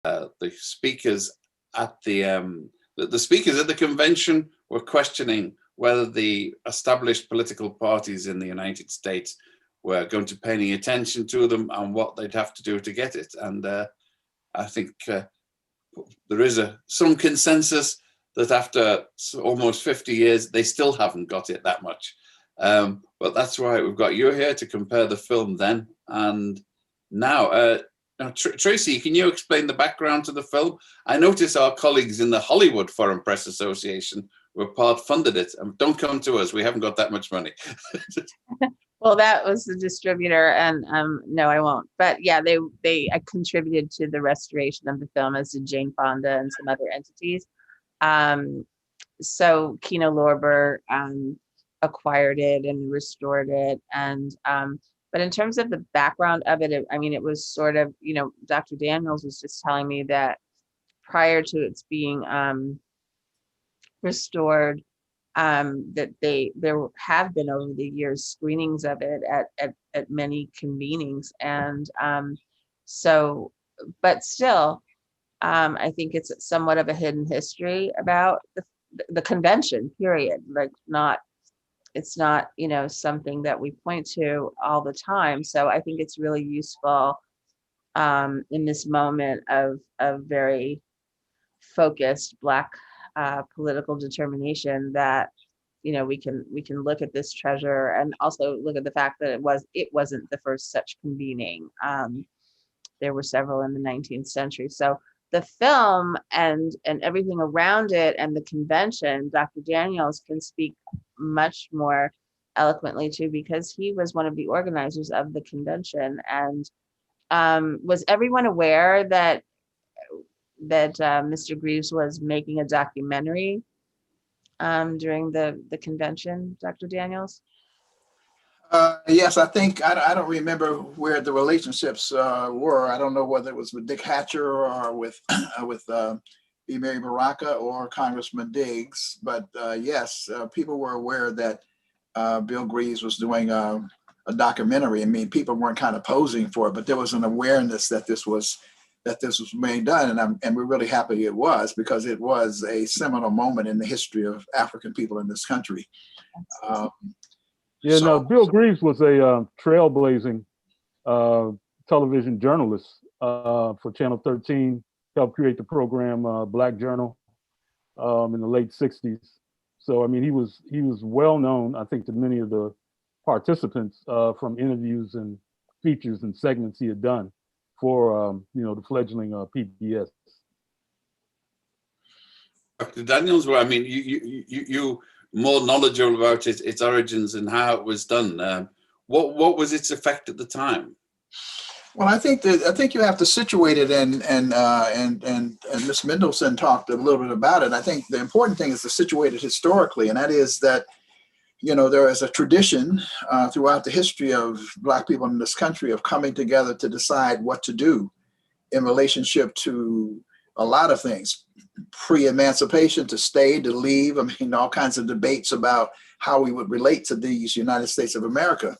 the speakers at the speakers at the convention were questioning whether the established political parties in the United States were going to pay any attention to them and what they'd have to do to get it. And I think there is some consensus that after almost 50 years, they still haven't got it that much. But that's why we've got you here to compare the film then and now. Tracy, can you explain the background to the film? I notice our colleagues in the Hollywood Foreign Press Association were part-funded it. Don't come to us, we haven't got that much money. Well, that was the distributor, and no, I won't. But yeah, they contributed to the restoration of the film, as did Jane Fonda and some other entities. So Kino Lorber acquired it and restored it, and but in terms of the background of it, I mean, it was sort of, Dr. Daniels was just telling me that prior to its being restored, that there have been over the years screenings of it at many convenings, and so, but still, I think it's somewhat of a hidden history about the convention. Period. Like it's not something that we point to all the time. So I think it's really useful in this moment of very focused Black political determination that we can look at this treasure and also look at the fact that it wasn't the first such convening. There were several in the 19th century. So the film and everything around it and the convention, Dr. Daniels can speak much more eloquently to, because he was one of the organizers of the convention. And was everyone aware that Mr. Greaves was making a documentary during the convention, Dr. Daniels? Yes, I think I don't remember where the relationships were. I don't know whether it was with Dick Hatcher or with B. Mary Baraka or Congressman Diggs, but yes, people were aware that Bill Greaves was doing a documentary. I mean, people weren't kind of posing for it, but there was an awareness that this was being done, and we're really happy it was, because it was a seminal moment in the history of African people in this country. Bill Greaves was a trailblazing television journalist for Channel 13, helped create the program Black Journal in the late 60s. So, I mean, he was well known, I think, to many of the participants from interviews and features and segments he had done for, the fledgling PBS. Dr. Daniels, well, I mean, you more knowledgeable about its origins and how it was done. What was its effect at the time? Well, I think you have to situate it, and Ms. Mendelson talked a little bit about it. I think the important thing is to situate it historically, and that is that there is a tradition throughout the history of Black people in this country of coming together to decide what to do in relationship to a lot of things, pre-emancipation, to stay, to leave. I mean, all kinds of debates about how we would relate to these United States of America.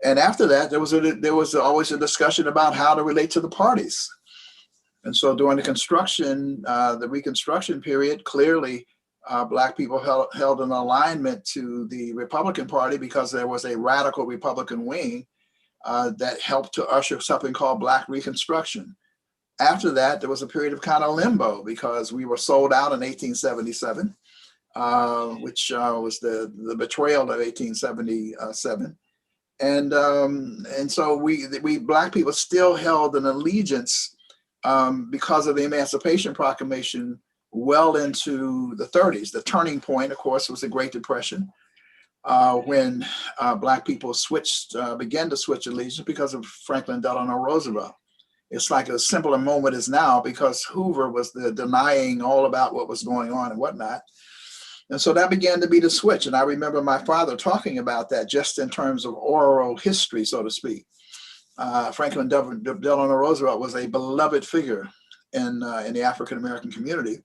And after that, there was always a discussion about how to relate to the parties. And so during the Reconstruction period, clearly Black people held an alignment to the Republican Party because there was a radical Republican wing that helped to usher something called Black Reconstruction. After that, there was a period of kind of limbo because we were sold out in 1877, which was the betrayal of 1877. And so we Black people still held an allegiance because of the Emancipation Proclamation well into the 30s. The turning point, of course, was the Great Depression, when Black people began to switch allegiance because of Franklin Delano Roosevelt. It's like as simple a moment as now, because Hoover was denying all about what was going on and whatnot. And so that began to be the switch. And I remember my father talking about that just in terms of oral history, so to speak. Franklin Delano Roosevelt was a beloved figure in the African-American community.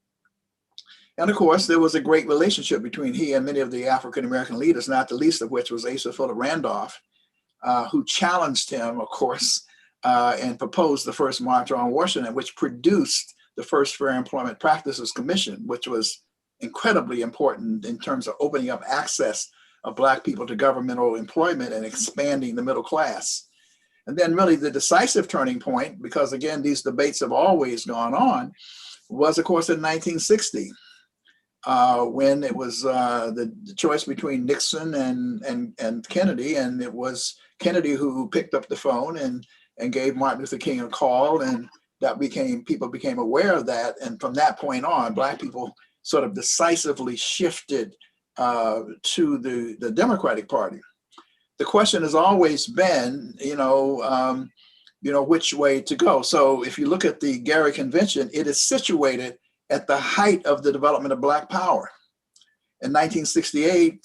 And of course, there was a great relationship between he and many of the African-American leaders, not the least of which was Asa Philip Randolph, who challenged him, of course, and proposed the first March on Washington, which produced the first Fair Employment Practices Commission, which was incredibly important in terms of opening up access of Black people to governmental employment and expanding the middle class. And then really the decisive turning point, because again, these debates have always gone on, was of course in 1960, when it was the choice between Nixon and Kennedy, and it was Kennedy who picked up the phone and gave Martin Luther King a call, and that people became aware of that. And from that point on, Black people sort of decisively shifted to the Democratic Party. The question has always been, which way to go. So if you look at the Gary Convention, it is situated at the height of the development of Black power. In 1968,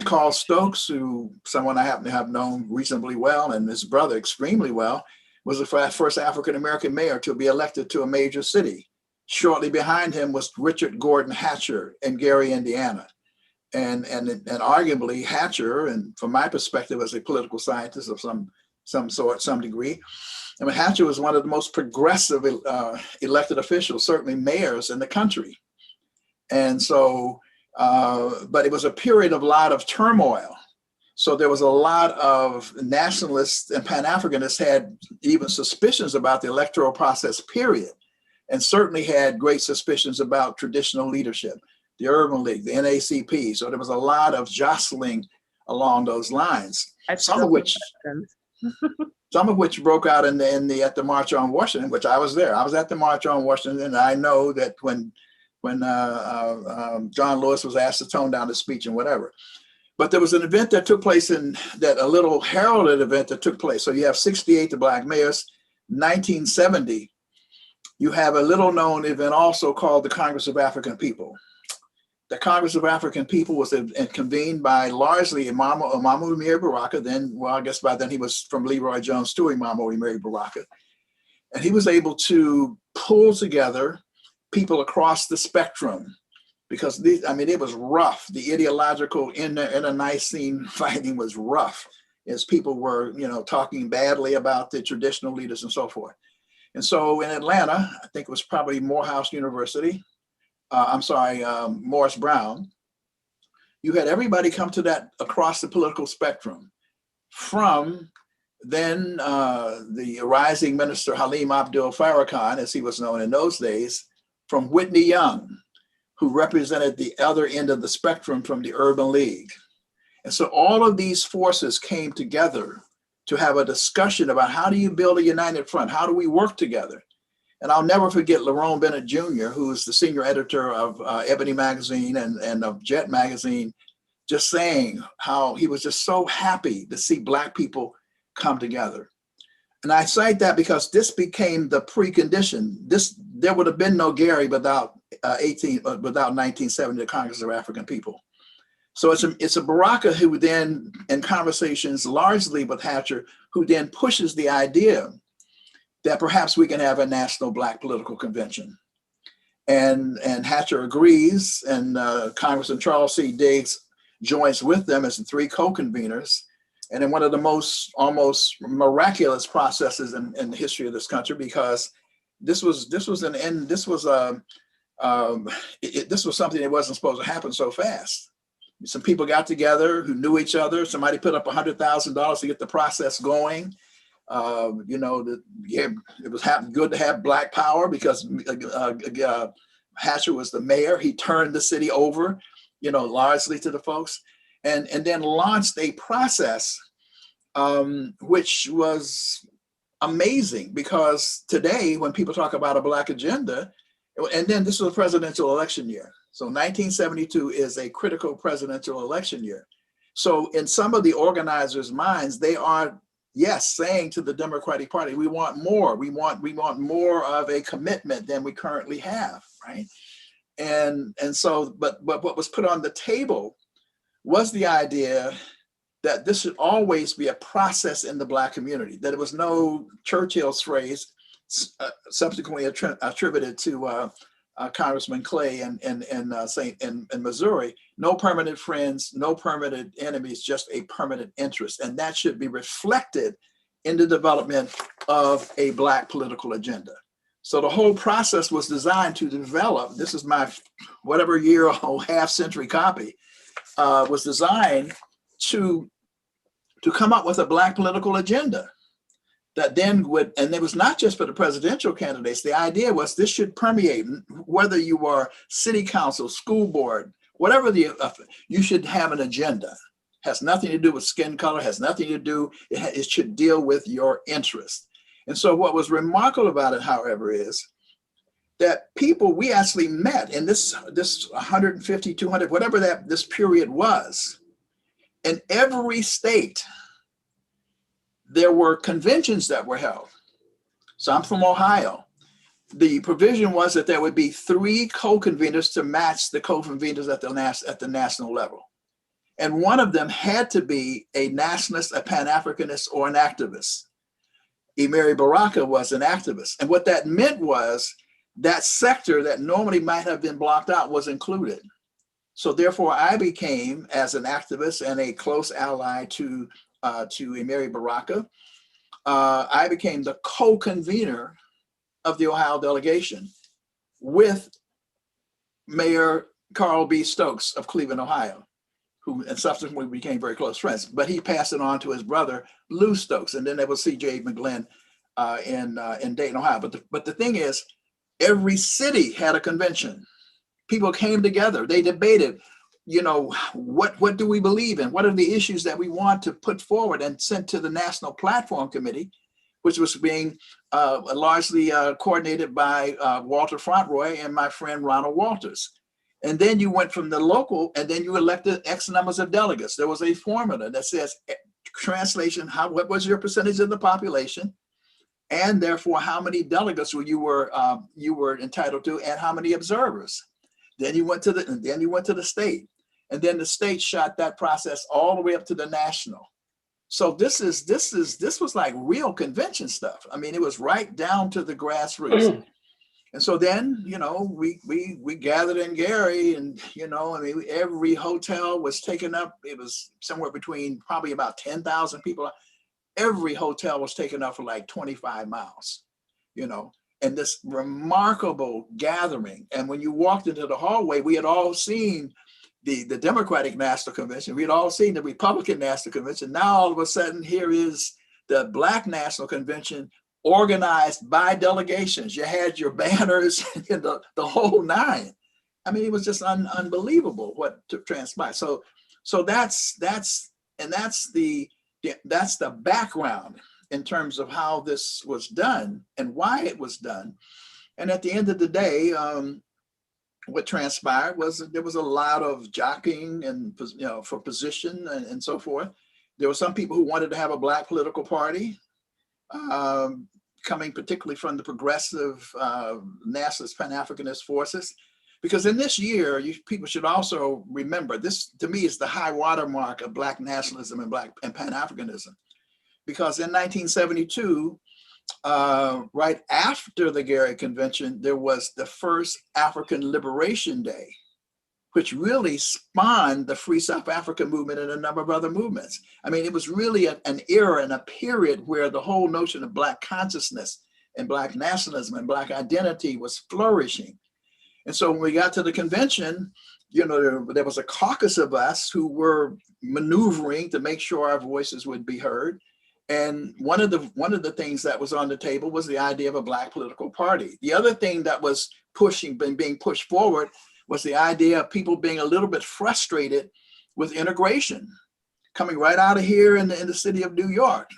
Carl Stokes, who someone I happen to have known reasonably well, and his brother extremely well, was the first African-American mayor to be elected to a major city. Shortly behind him was Richard Gordon Hatcher in Gary, Indiana. And arguably Hatcher, and from my perspective as a political scientist of some sort, some degree, I mean, Hatcher was one of the most progressive elected officials, certainly mayors in the country. And so, but it was a period of a lot of turmoil. So there was a lot of nationalists and Pan-Africanists had even suspicions about the electoral process, period, and certainly had great suspicions about traditional leadership, the Urban League, the NACP. So there was a lot of jostling along those lines, some of which broke out at the March on Washington, which I was there. I was at the March on Washington, and I know that when John Lewis was asked to tone down the speech and whatever. But there was an event that took place a little heralded event that took place. So you have 68, the Black mayors. 1970, you have a little known event also called the Congress of African People. The Congress of African People was convened by largely Imam Umeri Baraka. I guess by then he was from Leroy Jones to Imam Umeri Baraka. And he was able to pull together people across the spectrum, because it was rough. The ideological internecine fighting was rough, as people were, talking badly about the traditional leaders and so forth. And so in Atlanta, I think it was probably Morris Brown, you had everybody come to that across the political spectrum, from then the rising minister Halim Abdul Farrakhan, as he was known in those days, from Whitney Young, who represented the other end of the spectrum from the Urban League. And so all of these forces came together to have a discussion about how do you build a united front? How do we work together? And I'll never forget Lerone Bennett Jr., who's the senior editor of Ebony Magazine and of Jet Magazine, just saying how he was just so happy to see Black people come together. And I cite that because this became the precondition. There would have been no Gary without 1970, the Congress of African People. So it's a Baraka who then, in conversations largely with Hatcher, who then pushes the idea that perhaps we can have a national Black political convention. And Hatcher agrees, and Congressman Charles C. Diggs joins with them as the three co-conveners. And in one of the most almost miraculous processes in the history of this country, because this was something that wasn't supposed to happen so fast. Some people got together who knew each other. Somebody put up $100,000 to get the process going. It was good to have Black power because Hatcher was the mayor. He turned the city over, largely to the folks, and then launched a process which was amazing, because today when people talk about a Black agenda, and then this was a presidential election year. So 1972 is a critical presidential election year. So in some of the organizers' minds, they are, yes, saying to the Democratic Party, we want more. We want more of a commitment than we currently have, right? And so, but what was put on the table was the idea that this should always be a process in the Black community, that it was no Churchill's phrase, subsequently attributed to Congressman Clay in Missouri, no permanent friends, no permanent enemies, just a permanent interest. And that should be reflected in the development of a Black political agenda. So the whole process was designed to develop, this is my whatever year or half century copy, was designed to come up with a Black political agenda that then would, and it was not just for the presidential candidates. The idea was this should permeate, whether you are city council, school board, whatever you should have an agenda. Has nothing to do with skin color, has nothing to do, it should deal with your interest. And so what was remarkable about it, however, is that people, we actually met in this 150, 200, whatever this period was, in every state, there were conventions that were held. So I'm from Ohio. The provision was that there would be 3 co-conveners to match the co-conveners at the national level. And one of them had to be a nationalist, a Pan-Africanist, or an activist. Mary Baraka was an activist. And what that meant was that sector that normally might have been blocked out was included. So therefore, I became, as an activist and a close ally to Mary Baraka, I became the co-convener of the Ohio delegation with Mayor Carl B. Stokes of Cleveland, Ohio, who and subsequently became very close friends. But he passed it on to his brother, Lou Stokes, and then there was C.J. McGlynn in Dayton, Ohio. But the thing is, every city had a convention. People came together. They debated, what do we believe in? What are the issues that we want to put forward and sent to the National Platform Committee, which was being largely coordinated by Walter Frontroy and my friend Ronald Walters. And then you went from the local, and then you elected X numbers of delegates. There was a formula that says, translation, what was your percentage of the population? And therefore, how many delegates you were entitled to, and how many observers? Then you went to the state. And then the state shot that process all the way up to the national. So this was like real convention stuff. I mean, it was right down to the grassroots. And so then, we gathered in Gary, and every hotel was taken up. It was somewhere between probably about 10,000 people. Every hotel was taken up for like 25 miles, and this remarkable gathering. And when you walked into the hallway, we had all seen the Democratic National Convention. We had all seen the Republican National Convention. Now, all of a sudden, here is the Black National Convention organized by delegations. You had your banners and the whole nine. I mean, it was just unbelievable what transpired. So that's the background in terms of how this was done and why it was done. And at the end of the day, what transpired was that there was a lot of jockeying and for position and so forth. There were some people who wanted to have a Black political party, coming particularly from the progressive nationalist Pan-Africanist forces. Because in this year, people should also remember, this to me is the high watermark of Black nationalism and Pan-Africanism. Because in 1972, right after the Gary Convention, there was the first African Liberation Day, which really spawned the Free South Africa movement and a number of other movements. I mean, it was really an era and a period where the whole notion of Black consciousness and Black nationalism and Black identity was flourishing. And so when we got to the convention, there was a caucus of us who were maneuvering to make sure our voices would be heard. And one of the things that was on the table was the idea of a Black political party. The other thing that was being pushed forward was the idea of people being a little bit frustrated with integration, coming right out of here in the city of New York,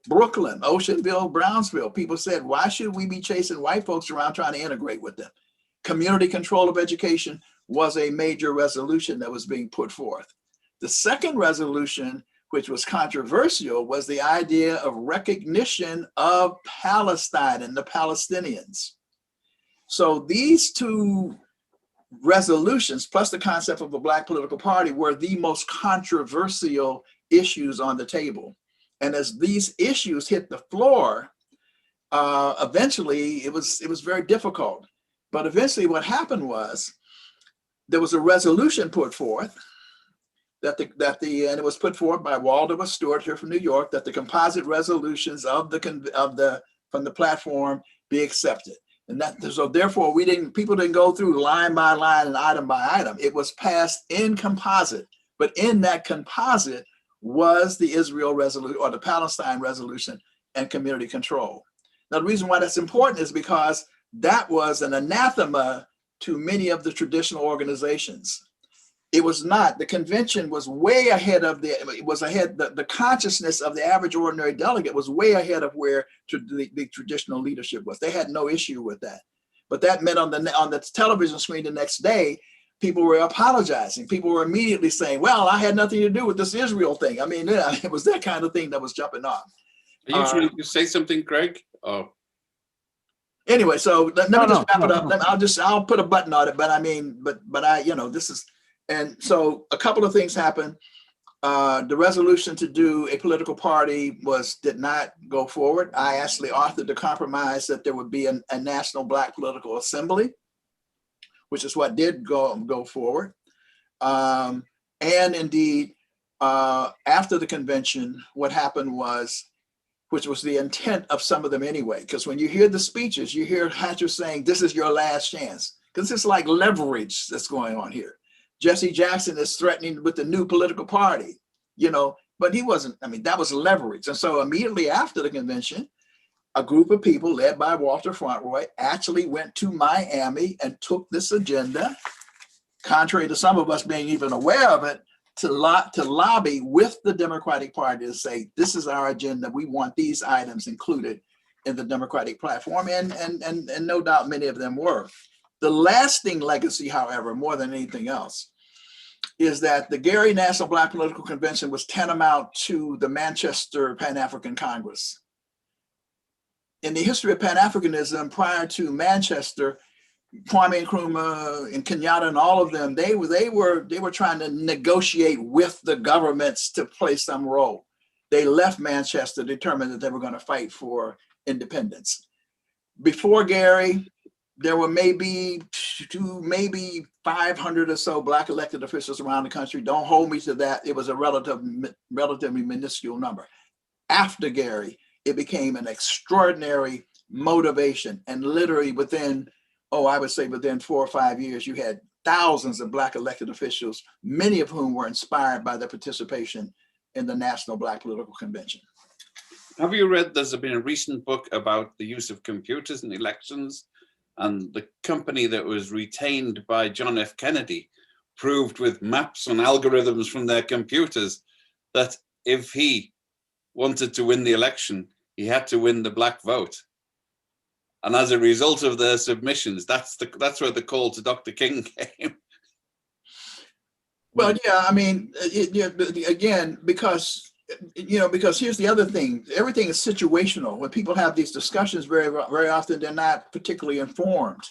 Brooklyn, Oceanville, Brownsville. People said, why should we be chasing white folks around trying to integrate with them? Community control of education was a major resolution that was being put forth. The second resolution, which was controversial, was the idea of recognition of Palestine and the Palestinians. So these two resolutions, plus the concept of a Black political party, were the most controversial issues on the table. And as these issues hit the floor, eventually it was very difficult. But eventually what happened was there was a resolution put forth and it was put forth by Waldemar Stewart here from New York, that the composite resolutions from the platform be accepted. And so therefore people didn't go through line by line and item by item. It was passed in composite, but in that composite was the Israel resolution or the Palestine resolution and community control. Now, the reason why that's important is because that was an anathema to many of the traditional organizations. It was not. The convention was way ahead of the consciousness of the average ordinary delegate was way ahead of where the traditional leadership was. They had no issue with that. But that meant on the television screen the next day, people were apologizing. People were immediately saying, well, I had nothing to do with this Israel thing. I mean, it was that kind of thing that was jumping off. Are you trying to say something, Greg? Oh. Anyway, so let me just wrap it up. I'll put a button on it, but I mean, but this is, and so a couple of things happened. The resolution to do a political party did not go forward. I actually authored the compromise that there would be a national Black political assembly, which is what did go forward. And indeed, after the convention, what happened was, which was the intent of some of them anyway, because when you hear the speeches, you hear Hatcher saying, this is your last chance, because it's like leverage that's going on here. Jesse Jackson is threatening with the new political party, but he wasn't, that was leverage. And so immediately after the convention, a group of people led by Walter Fauntroy actually went to Miami and took this agenda, contrary to some of us being even aware of it, to lobby with the Democratic Party to say, this is our agenda. We want these items included in the Democratic platform. And no doubt many of them were. The lasting legacy, however, more than anything else, is that the Gary National Black Political Convention was tantamount to the Manchester Pan-African Congress. In the history of Pan-Africanism, prior to Manchester, Kwame Nkrumah and Kenyatta and all of them, they were trying to negotiate with the governments to play some role. They left Manchester determined that they were going to fight for independence. Before Gary, there were maybe 500 or so Black elected officials around the country. Don't hold me to that. It was a relatively minuscule number. After Gary, it became an extraordinary motivation, and literally within 4 or 5 years, you had thousands of Black elected officials, many of whom were inspired by their participation in the National Black Political Convention. Have you read, there's been a recent book about the use of computers in elections, and the company that was retained by John F. Kennedy proved with maps and algorithms from their computers that if he wanted to win the election, he had to win the Black vote. And as a result of their submissions, that's where the call to Dr. King came. Well, yeah, again, because here's the other thing: everything is situational. When people have these discussions, very, very often they're not particularly informed,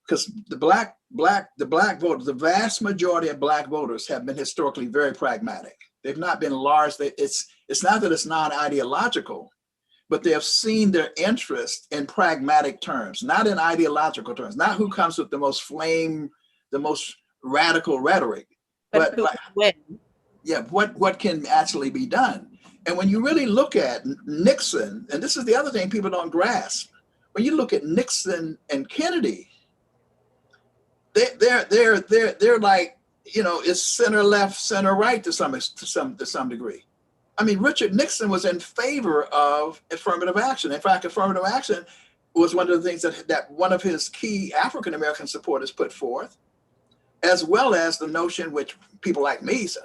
because the black voters, the vast majority of Black voters have been historically very pragmatic. They've not been large. It's not that it's non-ideological, but they have seen their interest in pragmatic terms, not in ideological terms, not who comes with the most radical rhetoric, but what can actually be done. And when you really look at Nixon, and this is the other thing people don't grasp, when you look at Nixon and Kennedy, they're like, it's center left, center right to some degree. Richard Nixon was in favor of affirmative action. In fact, affirmative action was one of the things that one of his key African-American supporters put forth, as well as the notion which people like me said,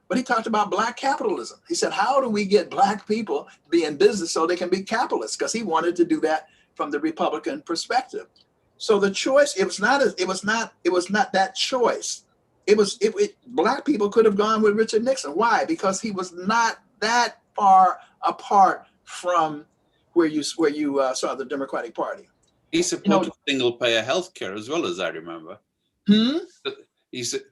but he talked about Black capitalism. He said, how do we get Black people to be in business so they can be capitalists? Because he wanted to do that from the Republican perspective. So the choice, it was not that choice. Black people could have gone with Richard Nixon. Why? Because he was not that far apart from where you saw the Democratic Party. He supported single-payer healthcare as well, as I remember. He said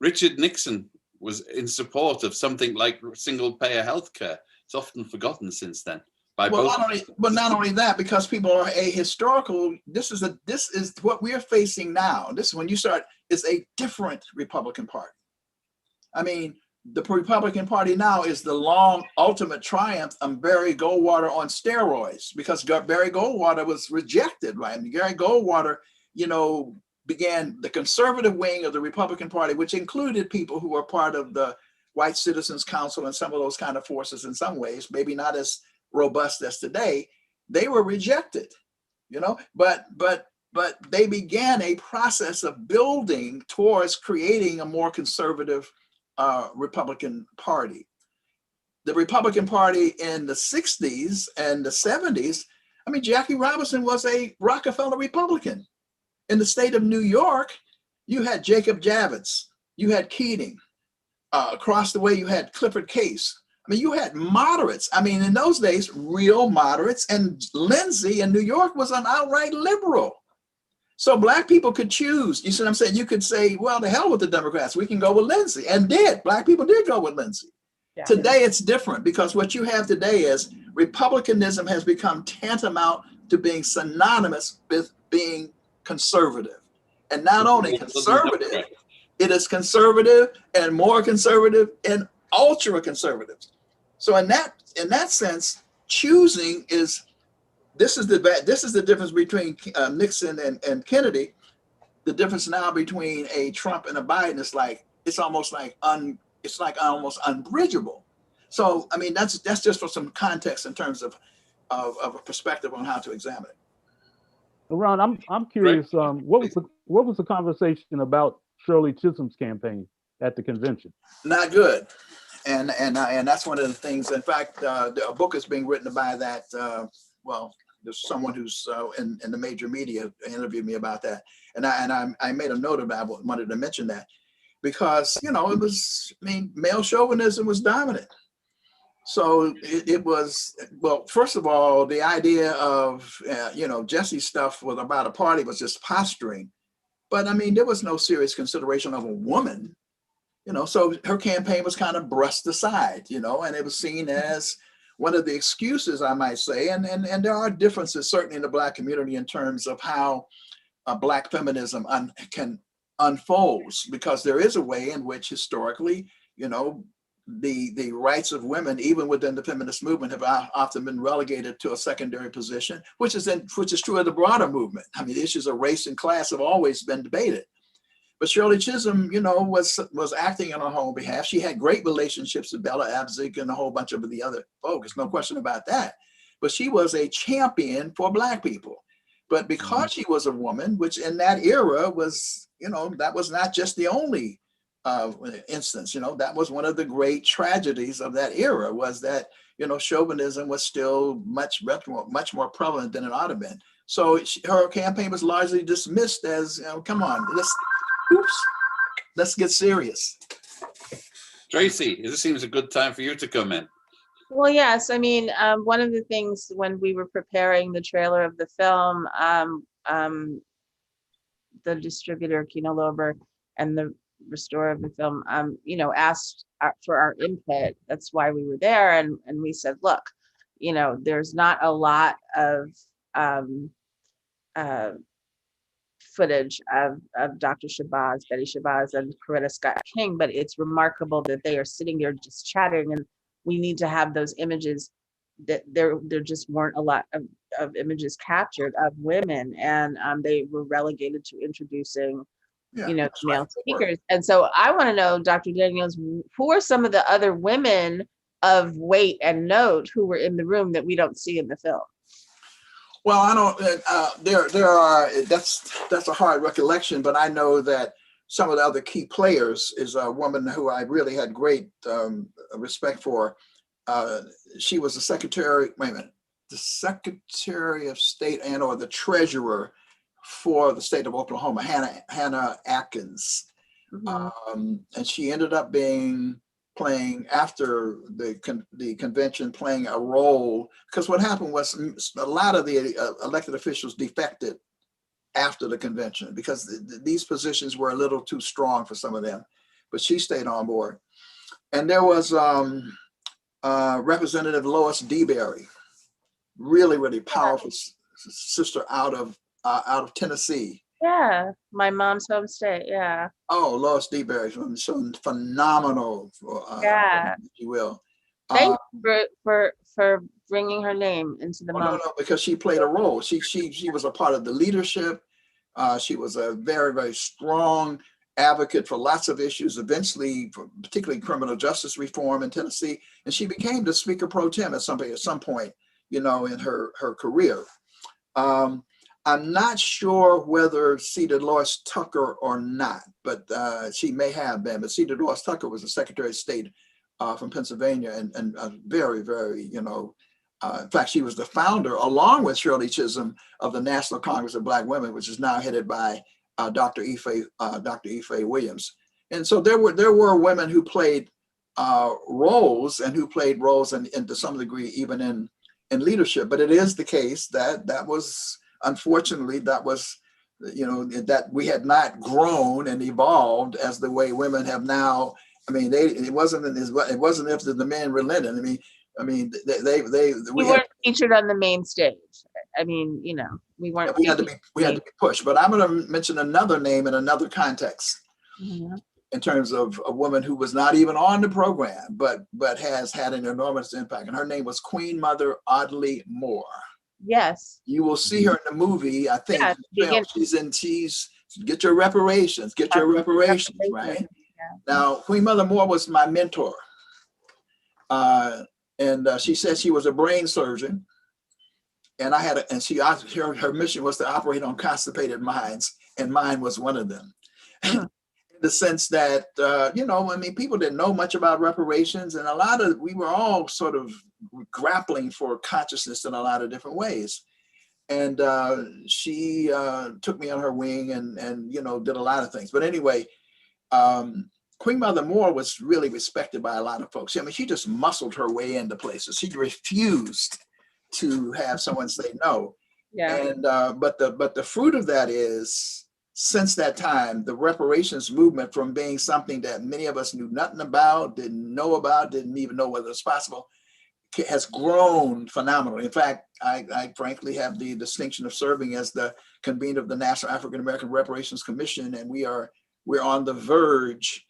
Richard Nixon was in support of something like single-payer healthcare. It's often forgotten since then. by Well, both. not only that, because people are ahistorical. This is what we're facing now. This is when you start. It's a different Republican Party. I mean, the Republican Party now is the long ultimate triumph of Barry Goldwater on steroids, because Barry Goldwater was rejected, right? I mean, Barry Goldwater, began the conservative wing of the Republican Party, which included people who were part of the White Citizens Council and some of those kind of forces in some ways, maybe not as robust as today. They were rejected, but they began a process of building towards creating a more conservative Republican Party. The Republican Party in the 60s and the 70s, I mean, Jackie Robinson was a Rockefeller Republican. In the state of New York, you had Jacob Javits, you had Keating. Across the way, you had Clifford Case. I mean, you had moderates. I mean, in those days, real moderates. And Lindsay in New York was an outright liberal. So Black people could choose. You see what I'm saying? You could say, well, to hell with the Democrats. We can go with Lindsay. And Black people did go with Lindsay. Yeah. Today, it's different, because what you have today is Republicanism has become tantamount to being synonymous with being conservative. And not only conservative, it is conservative and more conservative and ultra conservative. So in that sense, choosing is, this is the difference between Nixon and Kennedy. The difference now between a Trump and a Biden is it's almost unbridgeable. So I mean, that's just for some context in terms of a perspective on how to examine it. Ron, I'm curious. What was the conversation about Shirley Chisholm's campaign at the convention? Not good, and that's one of the things. In fact, a book is being written by that. There's someone who's in the major media interviewed me about that, and I made a note of that. I wanted to mention that because it was. I mean, male chauvinism was dominant. So it was, well, first of all, the idea of, Jesse's stuff was about a party was just posturing. But I mean, there was no serious consideration of a woman, so her campaign was kind of brushed aside, and it was seen as one of the excuses, I might say. And there are differences certainly in the Black community in terms of how Black feminism can unfolds, because there is a way in which historically, the rights of women, even within the feminist movement, have often been relegated to a secondary position, which is true of the broader movement. I mean, the issues of race and class have always been debated. But Shirley Chisholm, was acting on her own behalf. She had great relationships with Bella Abzug and a whole bunch of the other folks, no question about that. But she was a champion for Black people. But because she was a woman, which in that era was, that was not just the only instance, that was one of the great tragedies of that era, was that, chauvinism was still much more prevalent than it ought to have been. So her campaign was largely dismissed as, come on, let's get serious. Tracy, this seems a good time for you to come in. Well, yes. I mean, one of the things when we were preparing the trailer of the film, the distributor, Kino Lober, and the restorer of the film, asked for our input. That's why we were there. And we said, look, there's not a lot of footage of Dr. Shabazz, Betty Shabazz, and Coretta Scott King, but it's remarkable that they are sitting there just chatting, and we need to have those images. That there just weren't a lot of images captured of women, and they were relegated to introducing male speakers. And so I want to know, Dr. Daniels, who are some of the other women of weight and note who were in the room that we don't see in the film? Well, I don't. There are. That's a hard recollection, but I know that some of the other key players is a woman who I really had great respect for. She was the secretary. The Secretary of State or the Treasurer for the state of Oklahoma, Hannah Atkins, and she ended up playing after the convention, playing a role, because what happened was a lot of the elected officials defected after the convention because these positions were a little too strong for some of them, but she stayed on board. And there was Representative Lois DeBerry, really, really powerful sister out of Tennessee. Yeah, my mom's home state. Yeah. Oh, Lois DeBerry, so phenomenal, Yeah. if you will. Thank you for bringing her name into the No, moment. no, because she played a role. She was a part of the leadership. She was a very, very strong advocate for lots of issues, eventually, particularly criminal justice reform in Tennessee. And she became the Speaker Pro Tem at some point, in her career. I'm not sure whether seated Lois Tucker or not, but she may have been. But seated Lois Tucker was the Secretary of State from Pennsylvania, and very, very, in fact, she was the founder, along with Shirley Chisholm, of the National Congress of Black Women, which is now headed by Dr. Ife Williams. And so there were women who played roles, and who played roles, and to some degree even in leadership. But it is the case that was, unfortunately, that we had not grown and evolved as the way women have now. I mean, it wasn't if the men relented. We weren't featured on the main stage. I mean, we weren't. We had to be pushed. But I'm going to mention another name in another context, in terms of a woman who was not even on the program, but has had an enormous impact. And her name was Queen Mother Audley Moore. Yes. You will see her in the movie. I think she's Get Your Reparations, right? Yeah. Now, Queen Mother Moore was my mentor. And she said she was a brain surgeon. And her mission was to operate on constipated minds, and mine was one of them. In the sense that, people didn't know much about reparations, and we were all sort of grappling for consciousness in a lot of different ways. And she took me on her wing and did a lot of things. But anyway, Queen Mother Moore was really respected by a lot of folks. I mean, she just muscled her way into places. She refused to have someone say no. Yeah. And but the fruit of that is, since that time, the reparations movement, from being something that many of us knew nothing about, didn't know about, didn't even know whether it's possible, has grown phenomenally. In fact, I frankly have the distinction of serving as the convener of the National African American Reparations Commission, and we're on the verge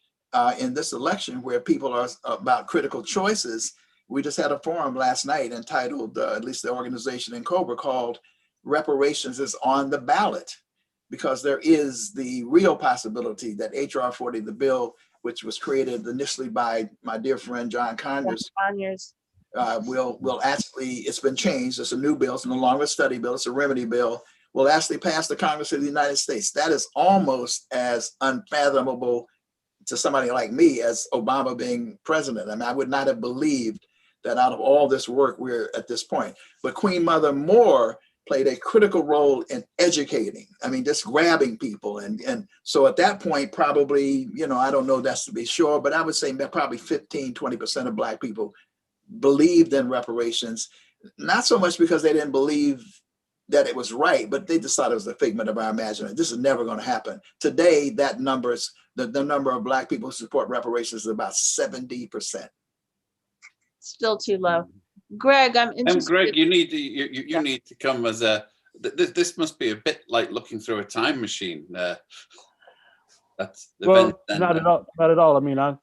in this election where people are about critical choices. We just had a forum last night entitled, at least the organization in Cobra, called "Reparations is on the Ballot," because there is the real possibility that H.R. 40, the bill, which was created initially by my dear friend John Conyers, will actually, it's been changed. It's a new bill. It's no longer a study bill. It's a remedy bill. Will actually pass the Congress of the United States. That is almost as unfathomable to somebody like me as Obama being president. I mean, I would not have believed that out of all this work, we're at this point. But Queen Mother Moore played a critical role in educating. I mean, just grabbing people. And so at that point, probably, I don't know that's to be sure, but I would say that probably 15-20% of Black people believed in reparations, not so much because they didn't believe that it was right, but they just thought it was a figment of our imagination. This is never going to happen. Today, that number is, the number of Black people who support reparations is about 70%. Still too low. Greg, I'm interested. And Greg, you need to come as a. This must be a bit like looking through a time machine. That's not at all. Not at all. I mean, I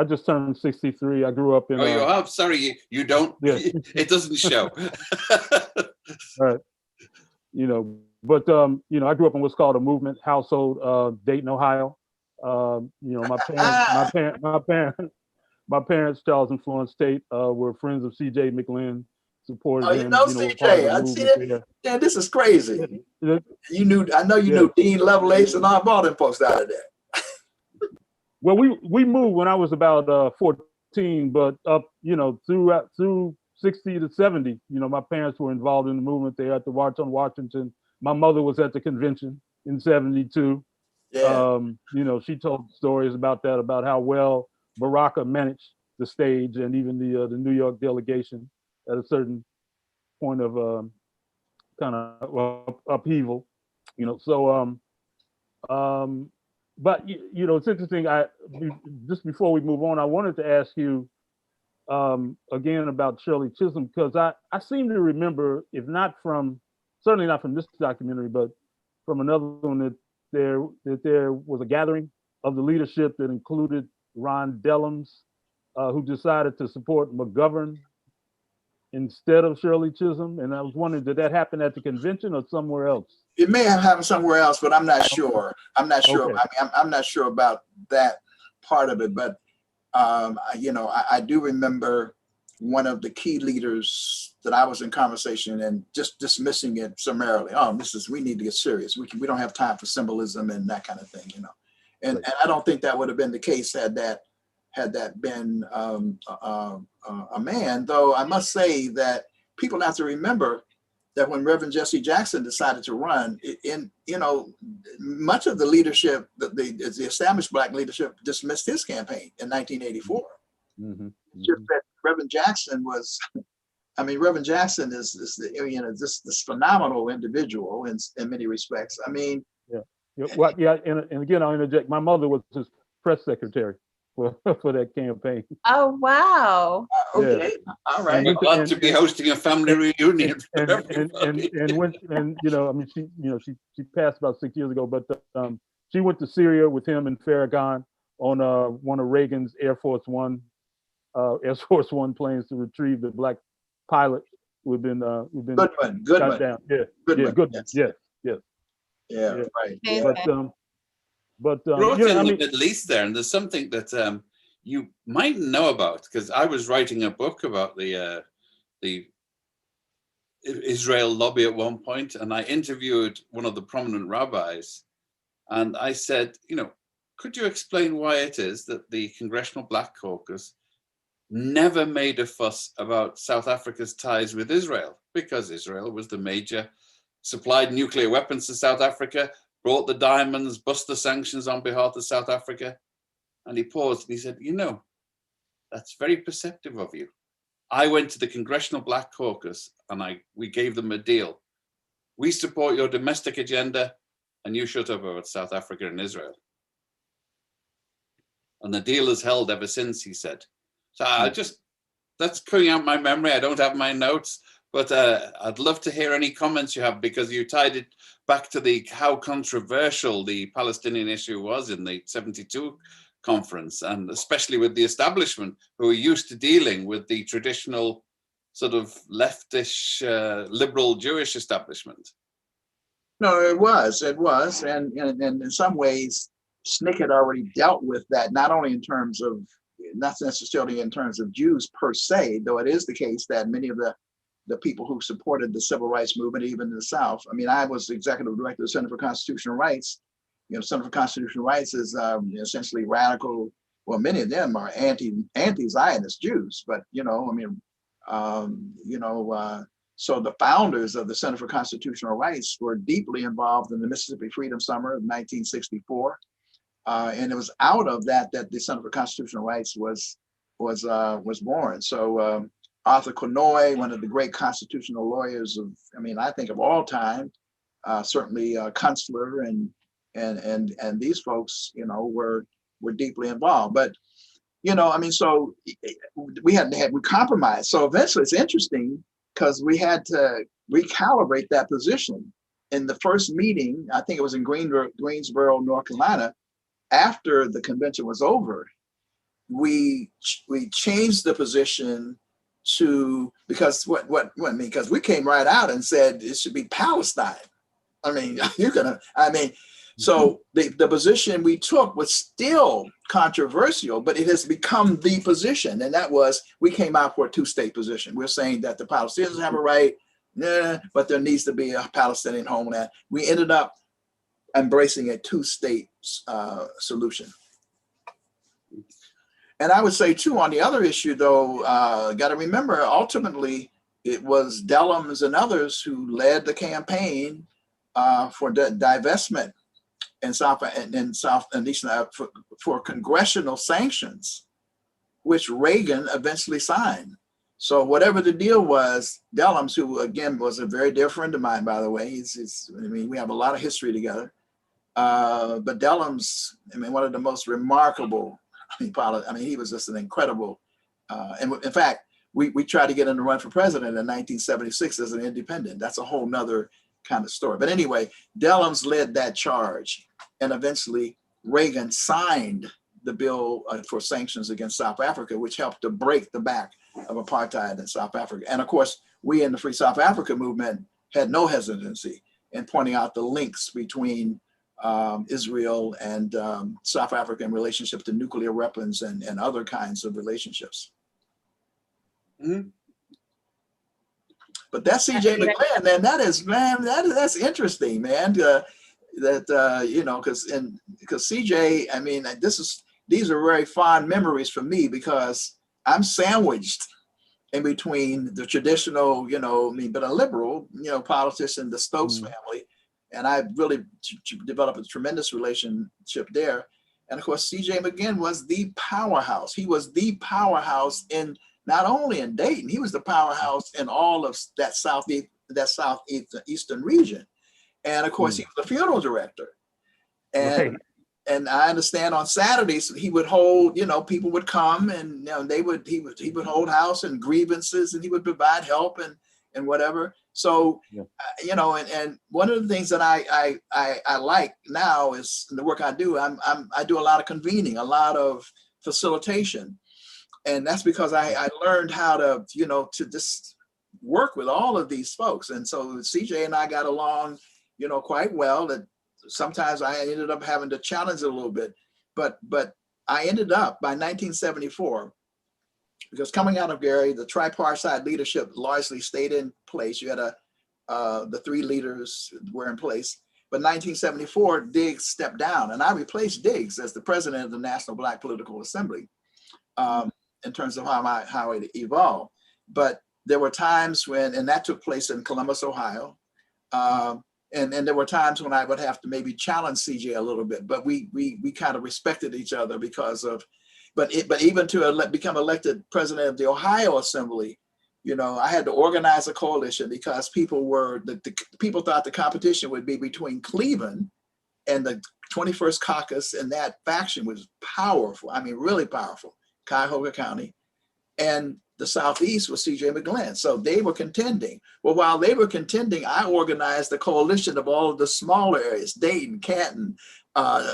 just turned 63. I grew up in. Oh, you have? Sorry, you don't. Yeah. It doesn't show. Right. But I grew up in what's called a movement household, Dayton, Ohio. My parents, Charles and Florence Tate, were friends of C.J. McLin. Supported him. C.J. I see it. Yeah, this is crazy. Yeah. I know you knew Dean Lovelace and all them folks out of there. Well, we moved when I was about 14, but up, through 60 to 70, my parents were involved in the movement. They had to march on Washington. My mother was at the convention in 72. Yeah. She told stories about that, about how well Baraka managed the stage and even the New York delegation at a certain point of kind of upheaval, but it's interesting. Just before we move on, I wanted to ask you, again about Shirley Chisholm, because I seem to remember, if not from, certainly not from this documentary, but from another one, that there was a gathering of the leadership that included Ron Dellums, who decided to support McGovern instead of Shirley Chisholm. And I was wondering, did that happen at the convention or somewhere else? It may have happened somewhere else, but I'm not sure. I'm not sure. Okay. I mean, I'm not sure about that part of it, but I do remember one of the key leaders that I was in conversation and just dismissing it summarily. Oh, we need to get serious. We don't have time for symbolism and that kind of thing, And Right. and I don't think that would have been the case had that been a man. Though I must say that people have to remember that when Reverend Jesse Jackson decided to run, much of the leadership, the established Black leadership, dismissed his campaign in 1984. Mm-hmm. Just that Reverend Jackson was, Reverend Jackson is this phenomenal individual in many respects. I mean, And again, I'll interject. My mother was his press secretary for that campaign. Oh, wow. okay, all right. And Glad to be hosting a family reunion. And she passed about 6 years ago, but she went to Syria with him and Farragon on one of Reagan's Air Force One planes to retrieve the Black pilot who had been shot down. Goodman. Yeah, right. Yeah. But Brought in the Middle East there, and there's something that you might know about, because I was writing a book about the Israel lobby at one point, and I interviewed one of the prominent rabbis, and I said, could you explain why it is that the Congressional Black Caucus never made a fuss about South Africa's ties with Israel? Because Israel was the major, supplied nuclear weapons to South Africa, brought the diamonds, bust the sanctions on behalf of South Africa. And he paused and he said, that's very perceptive of you. I went to the Congressional Black Caucus and we gave them a deal. We support your domestic agenda and you shut up about South Africa and Israel. And the deal is held ever since, he said. So that's coming out my memory. I don't have my notes, but I'd love to hear any comments you have, because you tied it back to how controversial the Palestinian issue was in the 72 conference, and especially with the establishment, who are used to dealing with the traditional sort of leftish, liberal Jewish establishment. No, it was, and in some ways, SNCC had already dealt with that, not necessarily in terms of Jews per se, though it is the case that many of the people who supported the civil rights movement, even in the South. I was the executive director of the Center for Constitutional Rights. Center for Constitutional Rights is essentially radical. Well, many of them are anti-Zionist Jews, but so the founders of the Center for Constitutional Rights were deeply involved in the Mississippi Freedom Summer of 1964, and it was out of that the Center for Constitutional Rights was born. So Arthur Conoy, one of the great constitutional lawyers I think of all time, certainly Kunstler and these folks, were deeply involved. But so we compromised. So eventually, it's interesting because we had to recalibrate that position. In the first meeting, I think it was in Greensboro, North Carolina, after the convention was over, we changed the position because we came right out and said it should be Palestine. So the position we took was still controversial, but it has become the position. And that was, we came out for a two-state position. We're saying that the Palestinians have a right, but there needs to be a Palestinian homeland. We ended up embracing a two-state solution. And I would say too, on the other issue though, got to remember, ultimately, it was Dellums and others who led the campaign for divestment in South and Eastern for congressional sanctions, which Reagan eventually signed. So whatever the deal was, Dellums, who again was a very dear friend of mine, by the way, we have a lot of history together. But Dellums, one of the most remarkable, he was just an incredible And in fact, we tried to get him to run for president in 1976 as an independent. That's a whole nother kind of story. But anyway, Dellums led that charge, and eventually Reagan signed the bill for sanctions against South Africa, which helped to break the back of apartheid in South Africa. And of course, we in the Free South Africa movement had no hesitancy in pointing out the links between Israel and South Africa in relationship to nuclear weapons and other kinds of relationships. Mm-hmm. But that's C.J. McGlynn, man. That's interesting, man. You know, because C.J. I mean, these are very fond memories for me because I'm sandwiched in between the traditional, you know, but a liberal, you know, politician, the Stokes family, and I really developed a tremendous relationship there. And of course, C.J. McGlynn was the powerhouse. He was the powerhouse in not only in Dayton, he was the powerhouse in all of that southeastern region. And of course, he was the funeral director. And and I understand on Saturdays he would hold, you know, people would come and you know, he would hold house and grievances, and he would provide help and whatever. So you know, and one of the things that I like now is the work I do. I do a lot of convening, a lot of facilitation. And that's because I learned how to, you know, to just work with all of these folks. And so CJ and I got along, you know, quite well. That sometimes I ended up having to challenge it a little bit. But I ended up by 1974, because coming out of Gary, the tripartite leadership largely stayed in place. You had the three leaders were in place. But 1974, Diggs stepped down, and I replaced Diggs as the president of the National Black Political Assembly. In terms of how it evolved. But there were times when, and that took place in Columbus, Ohio. And there were times when I would have to maybe challenge CJ a little bit, but we kind of respected each other because of, but even to become elected president of the Ohio Assembly, you know, I had to organize a coalition because people people thought the competition would be between Cleveland and the 21st Caucus, and that faction was powerful. I mean, really powerful. Cuyahoga County, and the Southeast was C.J. McGlynn. So they were contending. Well, while they were contending, I organized a coalition of all of the smaller areas, Dayton, Canton,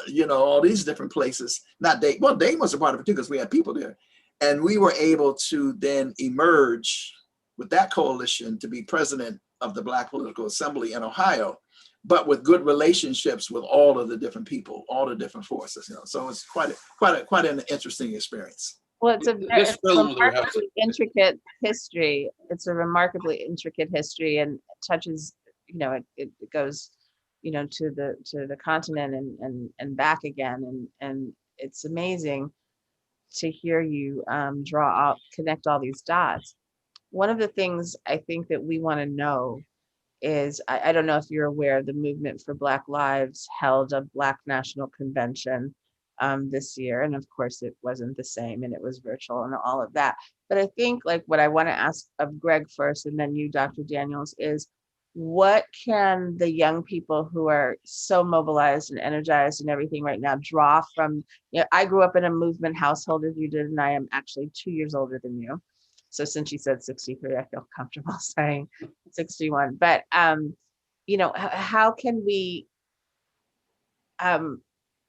you know, all these different places. Not Dayton. Well, Dayton was a part of it too because we had people there. And we were able to then emerge with that coalition to be president of the Black Political Assembly in Ohio, but with good relationships with all of the different people, all the different forces. You know, so it's quite an interesting experience. Well, it's a remarkably intricate history. It's a remarkably intricate history, and touches, you know, it goes, you know, to the continent and back again, and it's amazing to hear you connect all these dots. One of the things I think that we want to know is, I don't know if you're aware, the Movement for Black Lives held a Black National Convention this year. And of course it wasn't the same, and it was virtual and all of that. But I think like what I want to ask of Greg first, and then you, Dr. Daniels, is what can the young people who are so mobilized and energized and everything right now draw from, you know, I grew up in a movement household as you did, and I am actually 2 years older than you. So since you said 63, I feel comfortable saying 61. But you know, how can we,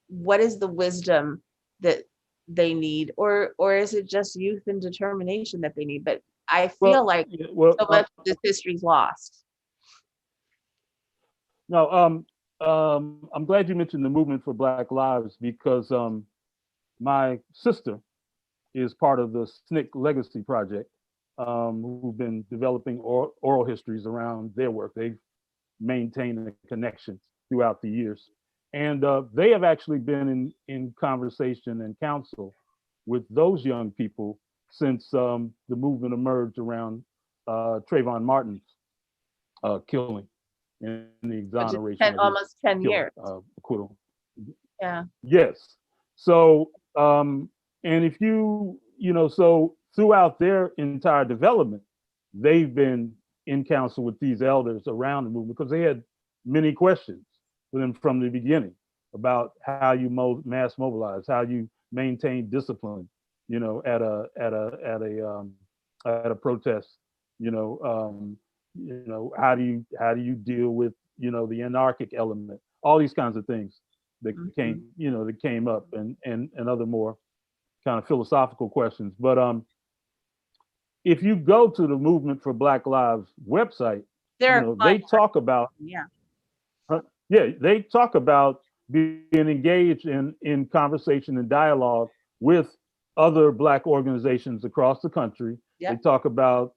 what is the wisdom that they need, or is it just youth and determination that they need? But I feel like so much of this history's lost. No, I'm glad you mentioned the Movement for Black Lives, because my sister is part of the SNCC Legacy Project, who've been developing oral histories around their work. They've maintained a connection throughout the years. And they have actually been in conversation and counsel with those young people since the movement emerged around Trayvon Martin's killing and the exoneration. Almost 10 years. Acquittal. Yeah. Yes. So, and if you know, so throughout their entire development, they've been in counsel with these elders around the movement, because they had many questions for them from the beginning about how you mass mobilize, how you maintain discipline at a protest. How do you deal with the anarchic element? All these kinds of things that came up, and other more kind of philosophical questions. But if you go to the Movement for Black Lives website, they talk about they talk about being engaged in conversation and dialogue with other Black organizations across the country. Yep. They talk about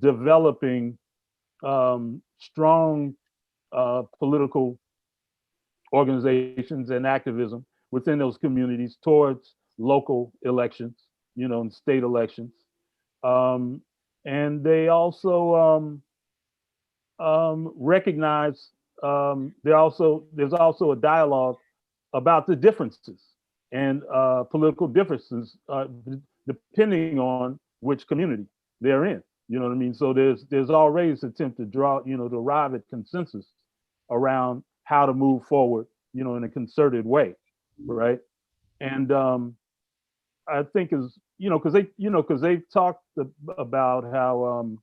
developing strong political organizations and activism within those communities towards local elections, and state elections. And they also recognize there's also a dialogue about the differences and political differences depending on which community they're in. You know what I mean? So there's always this attempt to draw, to arrive at consensus around how to move forward, in a concerted way, right? And I think because they've talked about how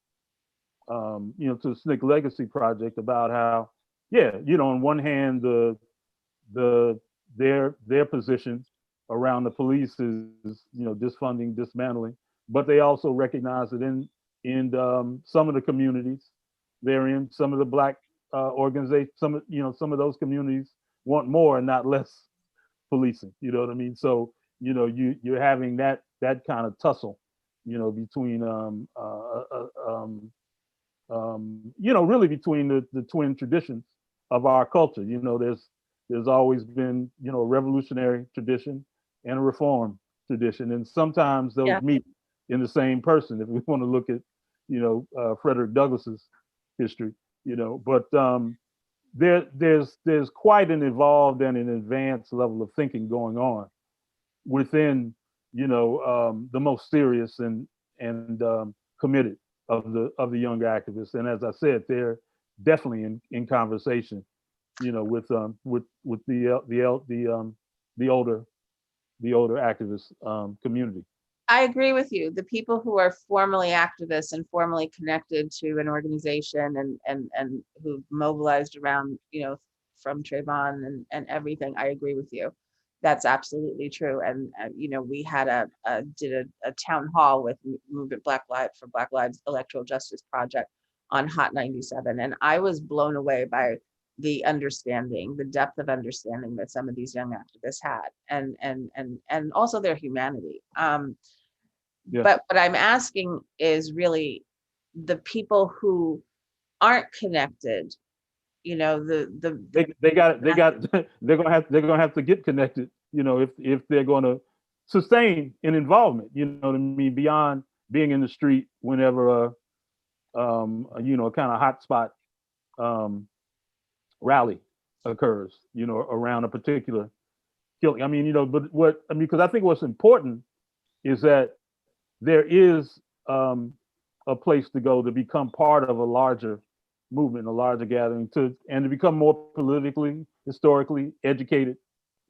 to the SNCC Legacy Project, about how, on one hand, their position around the police is disfunding, dismantling, but they also recognize that in some of the communities they're in, some of the Black organizations, some of those communities want more and not less policing. You know what I mean? So you're having that kind of tussle, between really between the twin traditions of our culture. There's always been, a revolutionary tradition and a reform tradition, and sometimes those meet in the same person. If we want to look at, Frederick Douglass's history, but there's quite an evolved and an advanced level of thinking going on within, the most serious and committed of the young activists. And as I said, they're definitely in conversation, with the older activist community. I agree with you. The people who are formally activists and formally connected to an organization and who've mobilized around, from Trayvon and everything, I agree with you. That's absolutely true. And we had did a town hall with Movement for Black Lives Electoral Justice Project on Hot 97, and I was blown away by the depth of understanding that some of these young activists had, and also their humanity. But what I'm asking is really the people who aren't connected. They they're gonna have to get connected. If they're going to sustain an involvement. You know what I mean? Beyond being in the street whenever a kind of hotspot rally occurs. Around a particular killing. I mean, because I think what's important is that there is a place to go to become part of a larger movement, a larger gathering, and to become more politically, historically educated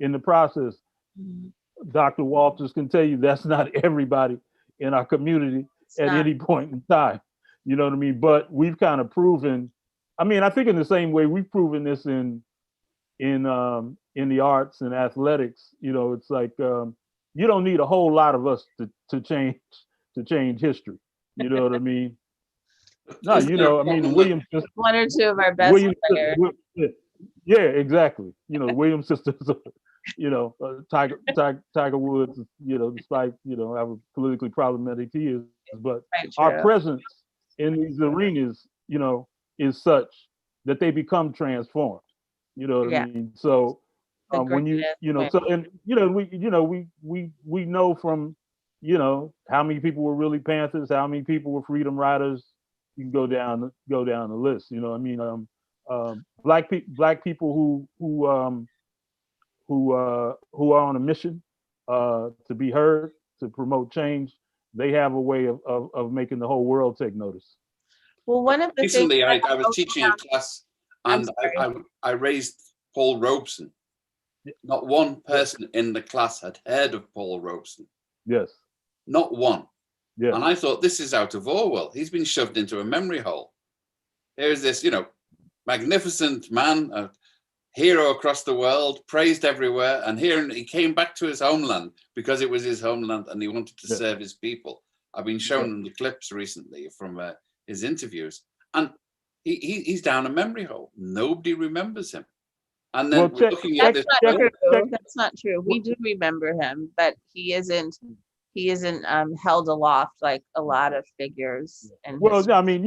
in the process. Mm-hmm. Dr. Walters can tell you that's not everybody in our community at any point in time. You know what I mean? But we've kind of proven, I think in the same way we've proven this in the arts and athletics, it's like you don't need a whole lot of us to change history. You know what I mean? No, Williams sisters. One or two of our best players. Yeah, exactly. Williams sisters. Tiger Woods. Despite how politically problematic he is, but our presence in these arenas, is such that they become transformed. You know what I mean? So when we know from how many people were really Panthers, how many people were Freedom Riders. You can go down the list. Black people who are on a mission to be heard, to promote change. They have a way of making the whole world take notice. Well, one of the recently things I was teaching a class, and I raised Paul Robeson. Not one person in the class had heard of Paul Robeson. Yes. not one. Yeah. And I thought, this is out of Orwell. He's been shoved into a memory hole. Here's this, magnificent man, a hero across the world, praised everywhere. And here he came back to his homeland because it was his homeland and he wanted to serve his people. I've been showing the clips recently from his interviews, and he's down a memory hole. Nobody remembers him. And then we're looking at this. That's not true. We do remember him, but he isn't held aloft like a lot of figures. And well, I mean,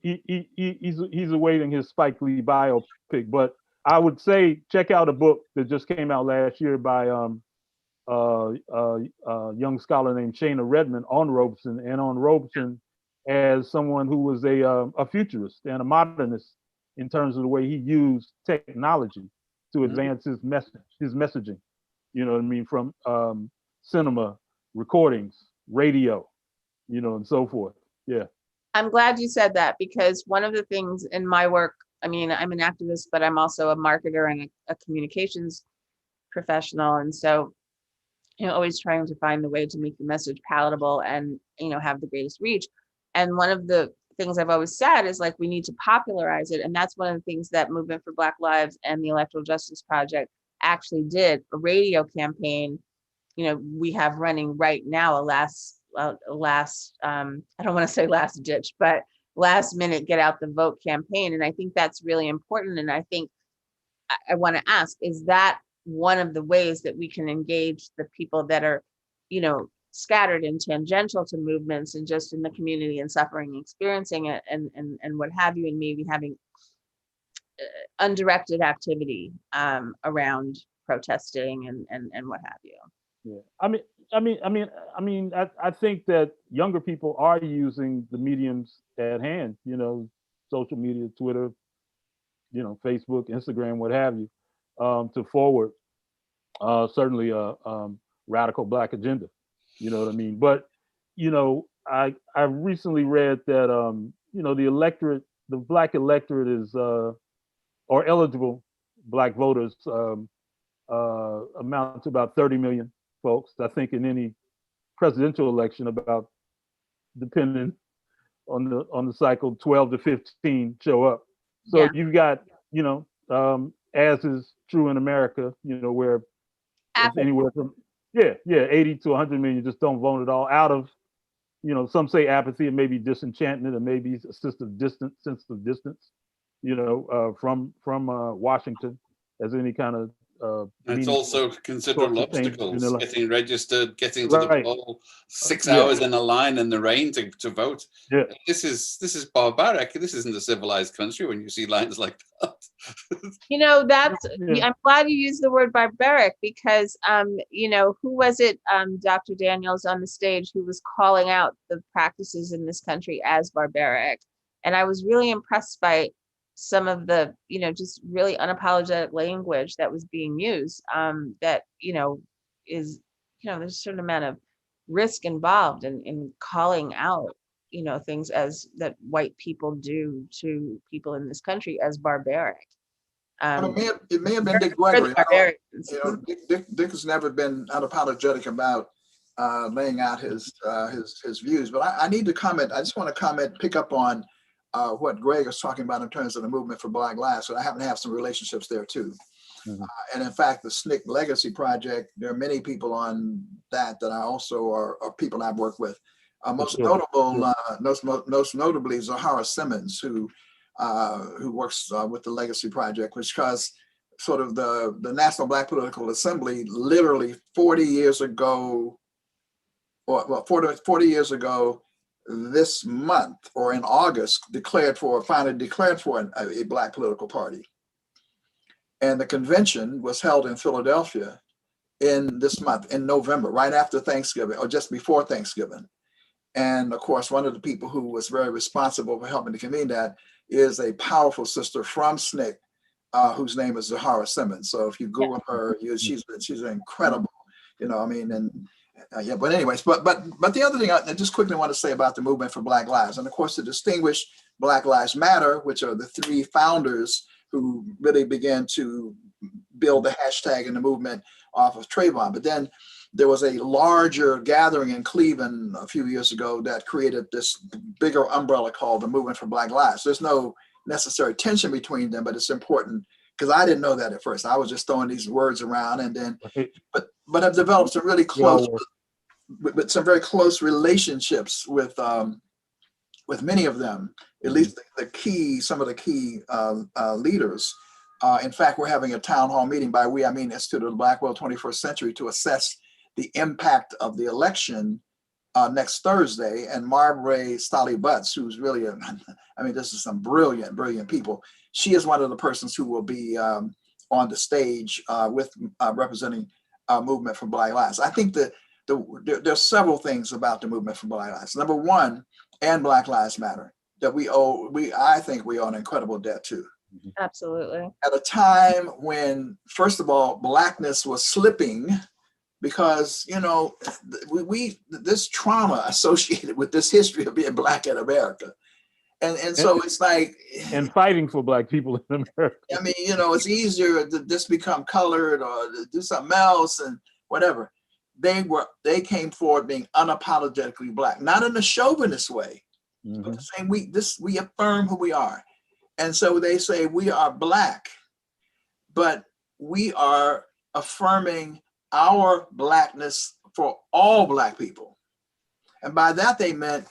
he's awaiting his Spike Lee biopic, but I would say check out a book that just came out last year by a young scholar named Shana Redmond on Robeson, and on Robeson as someone who was a futurist and a modernist in terms of the way he used technology to advance his messaging. You know what I mean? From cinema, recordings, radio, and so forth. Yeah. I'm glad you said that, because one of the things in my work, I mean, I'm an activist, but I'm also a marketer and a communications professional. And so, always trying to find the way to make the message palatable and, have the greatest reach. And one of the things I've always said is, like, we need to popularize it. And that's one of the things that Movement for Black Lives and the Electoral Justice Project actually did, a radio campaign. We have running right now a last I don't want to say last ditch, but last minute get out the vote campaign. And I think that's really important. And I think I want to ask, is that one of the ways that we can engage the people that are, scattered and tangential to movements and just in the community and suffering, experiencing it and what have you, and maybe having undirected activity around protesting and what have you? Yeah, I think that younger people are using the mediums at hand, social media, Twitter, Facebook, Instagram, what have you, to forward certainly a radical Black agenda. You know what I mean? But I recently read that the Black electorate is or eligible Black voters amount to about 30 million folks. I think in any presidential election, about, depending on the cycle, 12 to 15 show up. So you've got, as is true in America, where it's anywhere from 80 to 100 million just don't vote at all, out of, some say apathy, and maybe disenchantment, and maybe a sense of distance, from Washington, as any kind of it's also considerable obstacles, getting registered, getting to the poll, 6 hours in a line in the rain to vote. Yeah. This is barbaric. This isn't a civilized country when you see lines like that. I'm glad you used the word barbaric, because who was it, Dr. Daniels on the stage, who was calling out the practices in this country as barbaric. And I was really impressed by some of the, just really unapologetic language that was being used, that, is, there's a certain amount of risk involved in calling out, things as that white people do to people in this country as barbaric. It may have been Dick Gregory. Dick has never been unapologetic about laying out his views. But I need to comment. I just want to pick up on what Greg was talking about in terms of the Movement for Black Lives. So I happen to have some relationships there too. Mm-hmm. And in fact, the SNCC Legacy Project, there are many people on that I also are people I've worked with. Most notably Zahara Simmons, who works with the Legacy Project, which caused sort of the National Black Political Assembly literally 40 years ago this month, or in August, finally declared for a Black political party. And the convention was held in Philadelphia in this month, in November, right after Thanksgiving, or just before Thanksgiving. And of course, one of the people who was very responsible for helping to convene that is a powerful sister from SNCC, whose name is Zahara Simmons. So if you Google her, she's incredible, but anyways, but the other thing I just quickly want to say about the Movement for Black Lives, and of course to distinguish Black Lives Matter, which are the three founders who really began to build the hashtag in the movement off of Trayvon. But then there was a larger gathering in Cleveland a few years ago that created this bigger umbrella called the Movement for Black Lives. There's no necessary tension between them, but it's important because I didn't know that at first. I was just throwing these words around, and then, but have developed some really close, with some very close relationships with many of them, at least some of the key leaders. In fact, we're having a town hall meeting. By we, I mean Institute of the Black World 21st Century, to assess the impact of the election next Thursday. And Marbury Stolly Butts, who's really, I mean, this is some brilliant, brilliant people. She is one of the persons who will be on the stage with representing Movement for Black Lives. I think that there's several things about the Movement for Black Lives. Number one, and Black Lives Matter, that I think we owe an incredible debt to. Absolutely. At a time when, first of all, Blackness was slipping because, you know, this trauma associated with this history of being Black in America. And so it's like, and fighting for Black people in America. I mean, you know, it's easier to just become colored or to do something else and whatever. They came forward being unapologetically Black, not in a chauvinist way, but saying we affirm who we are. And so they say we are Black, but we are affirming our Blackness for all Black people. And by that they meant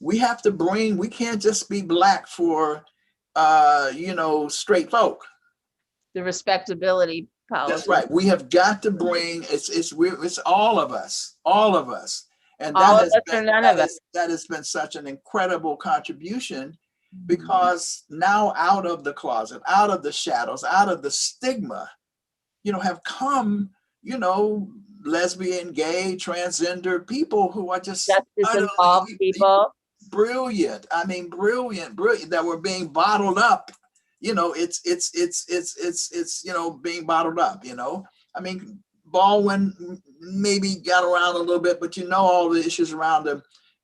we can't just be Black for you know, straight folk. The respectability policy. That's right. We have got to bring it's all of us, and all of us or none of us. That has been such an incredible contribution, because now out of the closet, out of the shadows, out of the stigma, you know, have come, you know, lesbian, gay, transgender people who are just justice-involved people. Brilliant. I mean, brilliant, that were being bottled up. You know, it's you know, being bottled up, you know. I mean, Baldwin maybe got around a little bit, but you know, all the issues around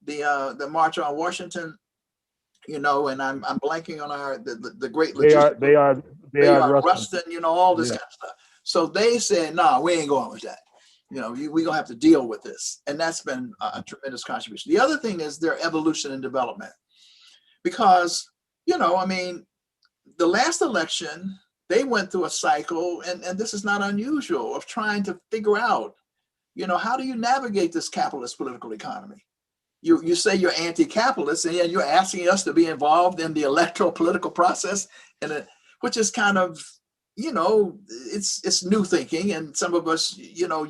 the March on Washington, you know, and I'm blanking on the great logistics. They are Rustin, you know, all this kind of stuff. So they said, no, we ain't going with that. You know, we're gonna have to deal with this. And that's been a tremendous contribution. The other thing is their evolution and development. Because, you know, I mean, the last election, they went through a cycle, and this is not unusual, of trying to figure out, you know, how do you navigate this capitalist political economy? You say you're anti-capitalist, and yet you're asking us to be involved in the electoral political process, which is kind of, you know, it's new thinking, and some of us, you know,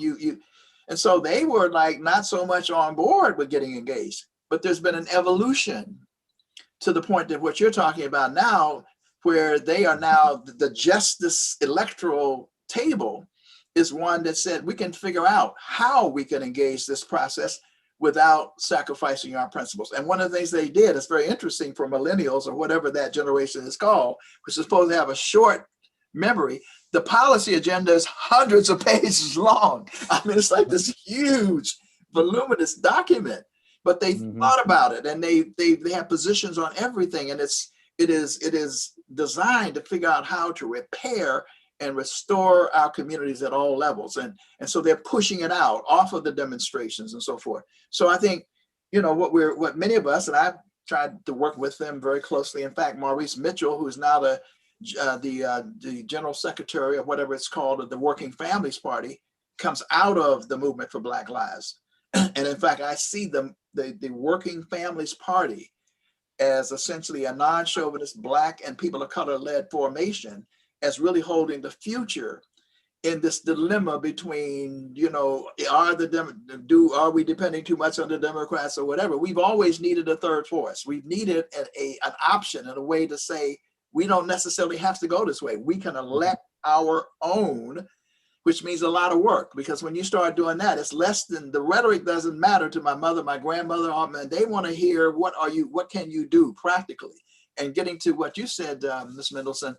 and so they were like not so much on board with getting engaged. But there's been an evolution to the point that what you're talking about now, where they are now, the justice electoral table is one that said we can figure out how we can engage this process without sacrificing our principles. And one of the things they did is very interesting for millennials, or whatever that generation is called, which is supposed to have a short memory. The policy agenda is hundreds of pages long. I mean, it's like this huge, voluminous document, but they thought about it, and they have positions on everything. And it is designed to figure out how to repair and restore our communities at all levels. And so they're pushing it out off of the demonstrations and so forth. So I think, you know, what many of us, and I've tried to work with them very closely. In fact, Maurice Mitchell, who's now the general secretary of whatever it's called, of the Working Families Party, comes out of the Movement for Black Lives. And in fact, I see the Working Families Party as essentially a non-chauvinist Black and people of color led formation, as really holding the future in this dilemma between, you know, are we depending too much on the Democrats or whatever? We've always needed a third force. We've needed an option and a way to say, we don't necessarily have to go this way. We can elect our own, which means a lot of work, because when you start doing that, it's less than, the rhetoric doesn't matter to my mother, my grandmother, they want to hear, what can you do practically? And getting to what you said, Ms. Mendelson,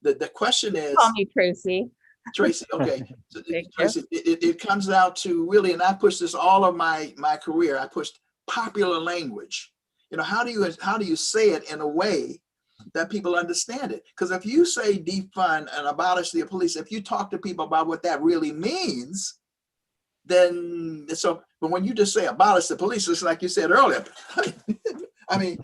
the question is— Call me Tracy. Tracy, okay. So, Tracy, it comes out to really, and I pushed this all of my career, I pushed popular language. You know, how do you say it in a way that people understand it? Because if you say defund and abolish the police, if you talk to people about what that really means, then so. But when you just say abolish the police, it's like you said earlier. I mean,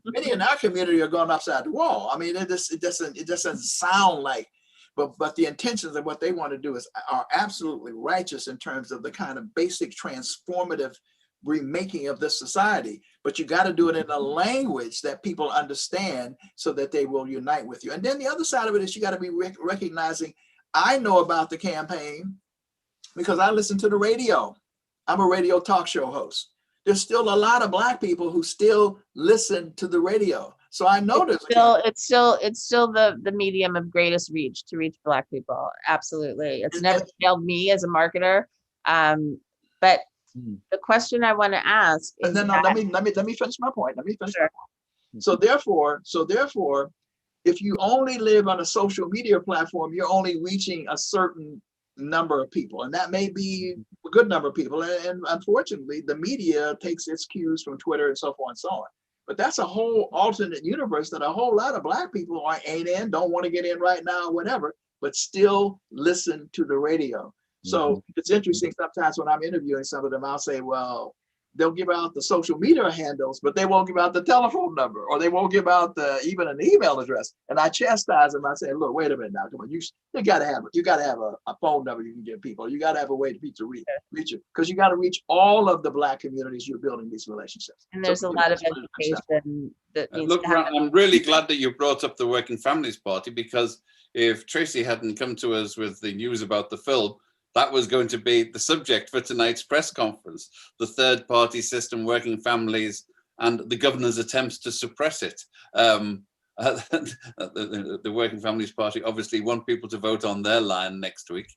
many in our community are going upside the wall. I mean, it just doesn't sound like. But the intentions of what they want to do are absolutely righteous in terms of the kind of basic transformative remaking of this society. But you got to do it in a language that people understand so that they will unite with you. And then the other side of it is you got to be recognizing, I know about the campaign because I listen to the radio. I'm a radio talk show host. There's still a lot of Black people who still listen to the radio. So I know it's still the medium of greatest reach to reach Black people. Absolutely. It's never failed me as a marketer. But the question I want to ask is, and then let me finish my point. So therefore, if you only live on a social media platform, you're only reaching a certain number of people, and that may be a good number of people. And unfortunately, the media takes its cues from Twitter and so forth and so on. But that's a whole alternate universe that a whole lot of Black people ain't in, don't want to get in right now, whatever, but still listen to the radio. So it's interesting sometimes when I'm interviewing some of them, I'll say, well, they'll give out the social media handles, but they won't give out the telephone number, or they won't give out even an email address. And I chastise them. I say, look, wait a minute now, come on, you got to have a phone number you can give people. You got to have a way to reach it, because you got to reach all of the Black communities you're building these relationships. And there's a lot of education that needs look, to happen. I'm really glad that you brought up the Working Families Party, because if Tracy hadn't come to us with the news about the film, that was going to be the subject for tonight's press conference: the third party system, working families, and the governor's attempts to suppress it. The Working Families Party obviously want people to vote on their line next week.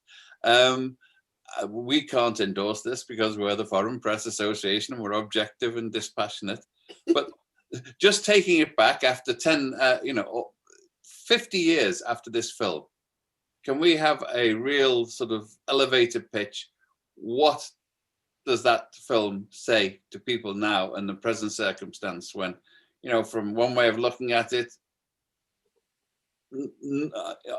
We can't endorse this because we're the Foreign Press Association and we're objective and dispassionate. But just taking it back after 50 years after this film, can we have a real sort of elevator pitch? What does that film say to people now in the present circumstance when, from one way of looking at it,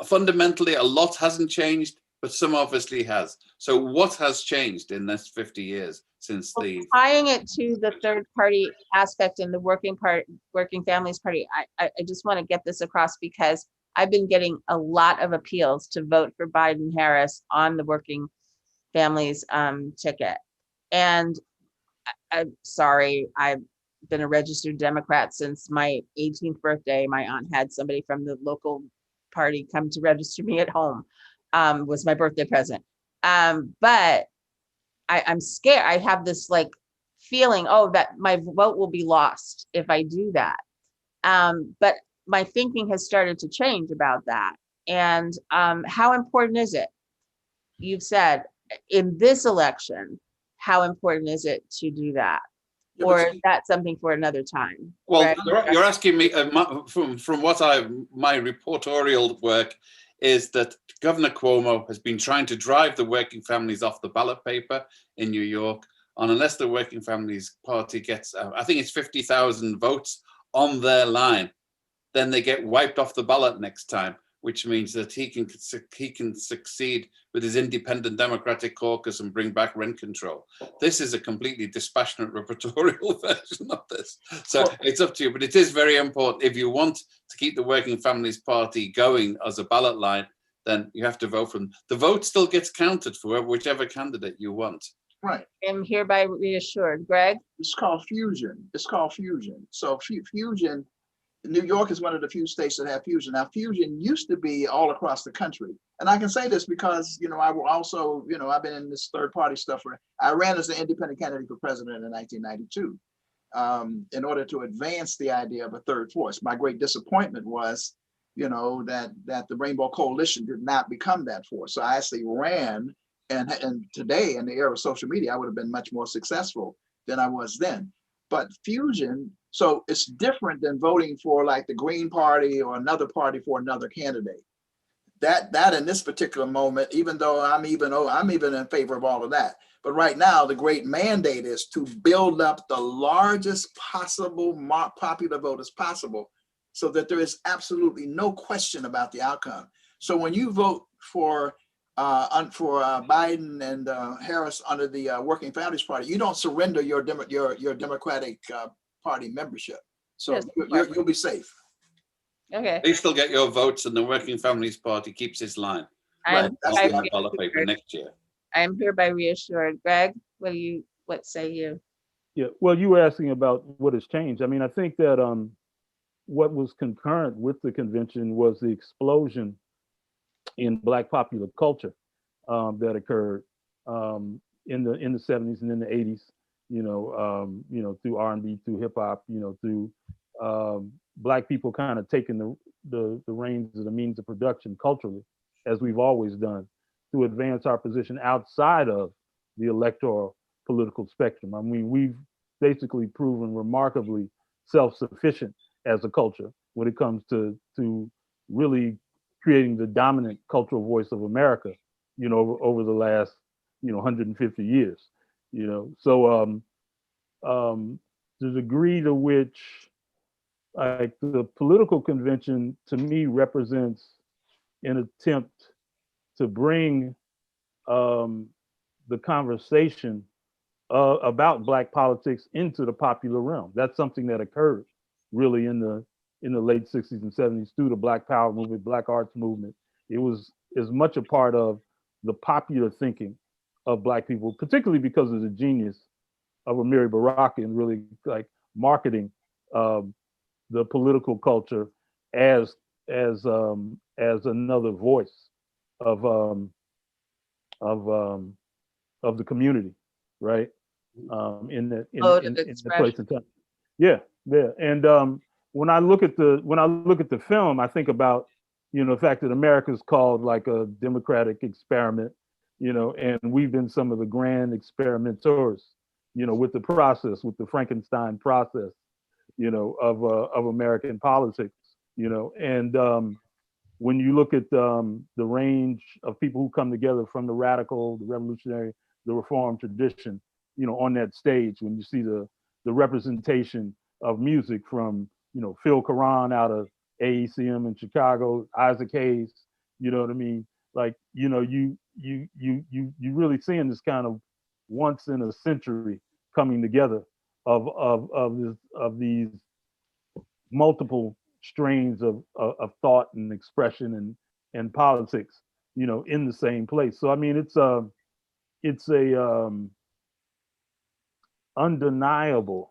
fundamentally a lot hasn't changed, but some obviously has. So what has changed in this 50 years since tying it to the third party aspect in the Working Families Party, I just want to get this across, because I've been getting a lot of appeals to vote for Biden-Harris on the Working Families ticket. And I'm sorry, I've been a registered Democrat since my 18th birthday. My aunt had somebody from the local party come to register me at home. Was my birthday present. But I'm scared. I have this feeling, that my vote will be lost if I do that. But my thinking has started to change about that. And how important is it? You've said in this election, how important is it to do that? Or is that something for another time? Well, right? You're asking me from what my reportorial work is that Governor Cuomo has been trying to drive the working families off the ballot paper in New York. And unless the Working Families Party gets, I think it's 50,000 votes on their line, then they get wiped off the ballot next time, which means that he can succeed with his independent Democratic caucus and bring back rent control. This is a completely dispassionate reportorial version of this. So it's up to you, but it is very important. If you want to keep the Working Families Party going as a ballot line, then you have to vote for them. The vote still gets counted for whichever candidate you want. Right. I'm hereby reassured. Greg? It's called fusion. So fusion, New York is one of the few states that have fusion. Now, fusion used to be all across the country. And I can say this because, I will also, I've been in this third party stuff. I ran as an independent candidate for president in 1992 in order to advance the idea of a third force. My great disappointment was, that the Rainbow Coalition did not become that force. So I actually ran, and today in the era of social media, I would have been much more successful than I was then. But fusion, so it's different than voting for the Green Party or another party for another candidate. That in this particular moment, even though I'm even in favor of all of that. But right now, the great mandate is to build up the largest possible popular vote as possible, so that there is absolutely no question about the outcome. So when you vote for Biden and Harris under the Working Families Party, you don't surrender your Democratic Party membership. So Yes, you'll be safe. Okay. They still get your votes, and the Working Families Party keeps its line. Right, I'm that's Not the in the ballot paper reassured. next year. I'm hereby reassured. Greg, what say you? Yeah, well, you were asking about what has changed. I mean, I think that what was concurrent with the convention was the explosion in Black popular culture that occurred in the 70s and in the 80s. Through R&B, through hip hop, through Black people kind of taking the reins of the means of production culturally, as we've always done, to advance our position outside of the electoral political spectrum. I mean, we've basically proven remarkably self-sufficient as a culture when it comes to really creating the dominant cultural voice of America, over the last, 150 years, So the degree to which like the political convention to me represents an attempt to bring the conversation about Black politics into the popular realm. That's something that occurred really in the late 60s and 70s through the Black Power movement, Black Arts movement. It was as much a part of the popular thinking of Black people, particularly because of the genius of Amiri Baraka and really like marketing the political culture as another voice of the community, right? In the place and time. Yeah. And when I look at the film, I think about the fact that America's called like a democratic experiment, and we've been some of the grand experimenters, with the process, with the Frankenstein process, of American politics, and when you look at the range of people who come together from the radical, the revolutionary, the reform tradition, on that stage, when you see the representation of music from, Phil Caron out of AECM in Chicago, Isaac Hayes, you know what I mean? Like, you really seeing this kind of once in a century coming together of these multiple strains of thought and expression and politics, in the same place. So I mean, it's a undeniable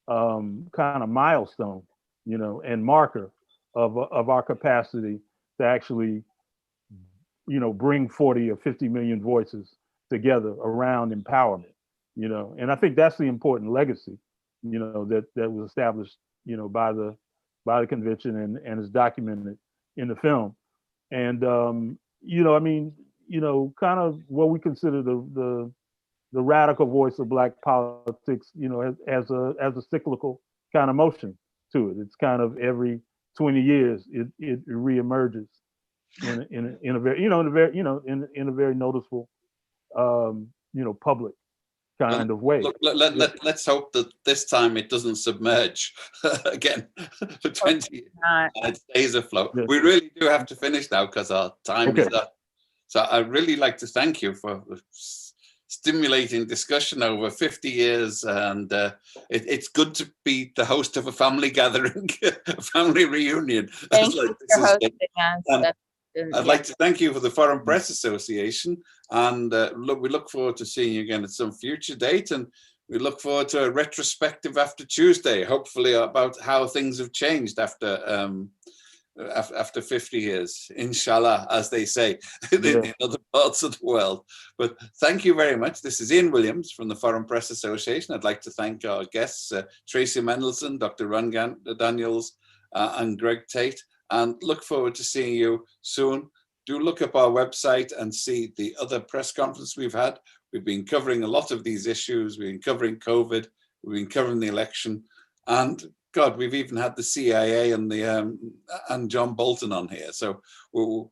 kind of milestone, and marker of our capacity to actually, bring 40 or 50 million voices together around empowerment, and I think that's the important legacy, that was established, by the convention and is documented in the film. And I mean, kind of what we consider the radical voice of Black politics, as a cyclical kind of motion to it. It's kind of every 20 years it reemerges in a very in a very noticeable public kind of way. Look, let's hope that this time it doesn't submerge again for 20 years and it stays afloat. Yeah. We really do have to finish now because our time is Okay. up. So I'd really like to thank you for the stimulating discussion over 50 years. And it's good to be the host of a family gathering, a family reunion. Thank you for hosting us. I'd like to thank you for the Foreign Press Association, and we look forward to seeing you again at some future date, and we look forward to a retrospective after Tuesday, hopefully about how things have changed after 50 years, inshallah, as they say in other parts of the world. But thank you very much. This is Ian Williams from the Foreign Press Association. I'd like to thank our guests, Tracy Mendelson, Dr. Ron Daniels, and Greg Tate, and look forward to seeing you soon. Do look up our website and see the other press conference we've had. We've been covering a lot of these issues. We've been covering COVID. We've been covering the election, and God, we've even had the CIA and John Bolton on here. So we're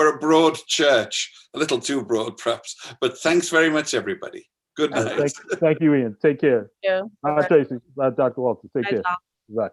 a broad church, a little too broad perhaps. But thanks very much, everybody. Good night. Thank you, Ian. Take care. Yeah. Bye, Tracy. Bye, Dr. Walter. Take care. Bye.